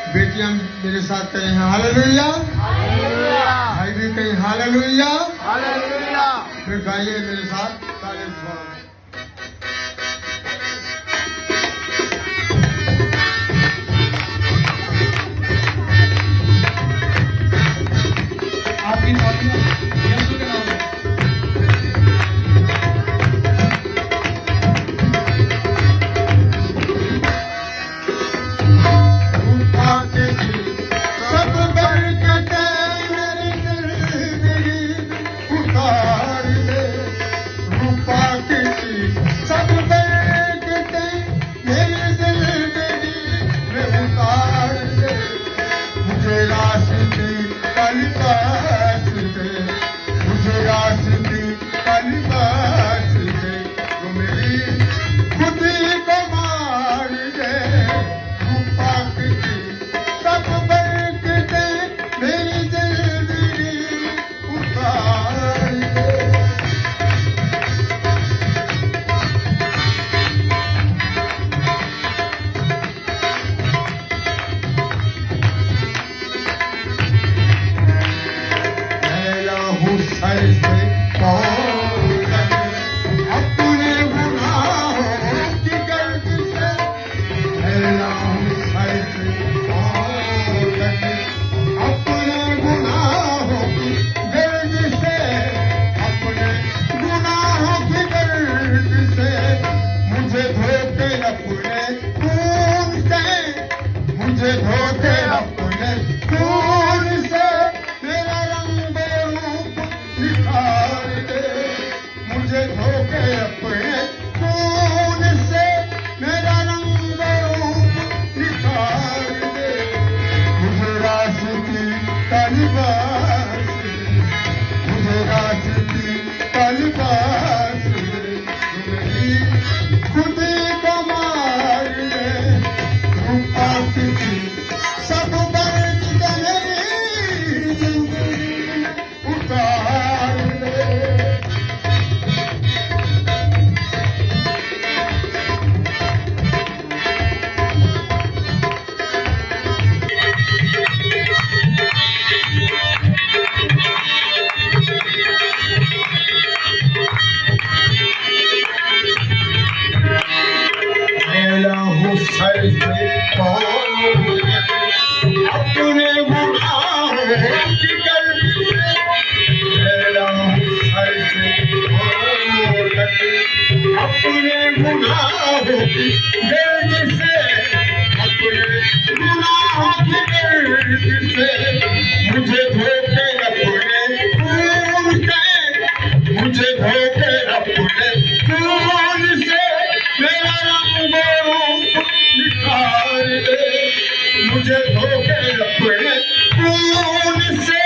बेटियां मेरे साथ कहें हालेलुया, भाई भी कहें हालेलुया। फिर गाइए मेरे साथ ताले स्वर। आपकी नौकरी यीशु के नाम में। सब बरकतें मेरी जिंदगी उतार दे। रूपा की सब बरकतें मेरी जिंदगी में उतार दे। मुझे रास्ते कल पास दे, मुझे रास्ते कल पास दे। तो मेरी खुदी को मार दे। रूपा की सब बरकतें मेरी जिंदगी उतार दे। मैला हूँ सर से पाँव तक अपने गुनाहों की गर्द से। मैला हूँ सर से पाँव तक अपने गुनाहों की गर्द से। अपने गुनाहों की गर्द से मुझे धोके अपने खून से, मुझे धोके अपने खून से मेरा रंग रूप निखार दे। मुझे धोके अपने खून से मेरा रंग रूप निखार दे। मुझे रास्ते तलवार दे, मुझे रास्ते तलवार दे। मेरी खुदी को मार दे। रूपा की सब बरकतें मेरी जिंदगी उतार दे। मैला हूँ सर से पाँव तक अपने गुनाहों की गर्द से। मैला हूँ सर से पाँव तक अपने गुनाहों की गर्द से। अपने गुनाहों की गर्द से मुझे धोके अपने खून से, मुझे धोके अपने खून से मेरा रंग रूप निखार दे। मुझे धोके अपने खून से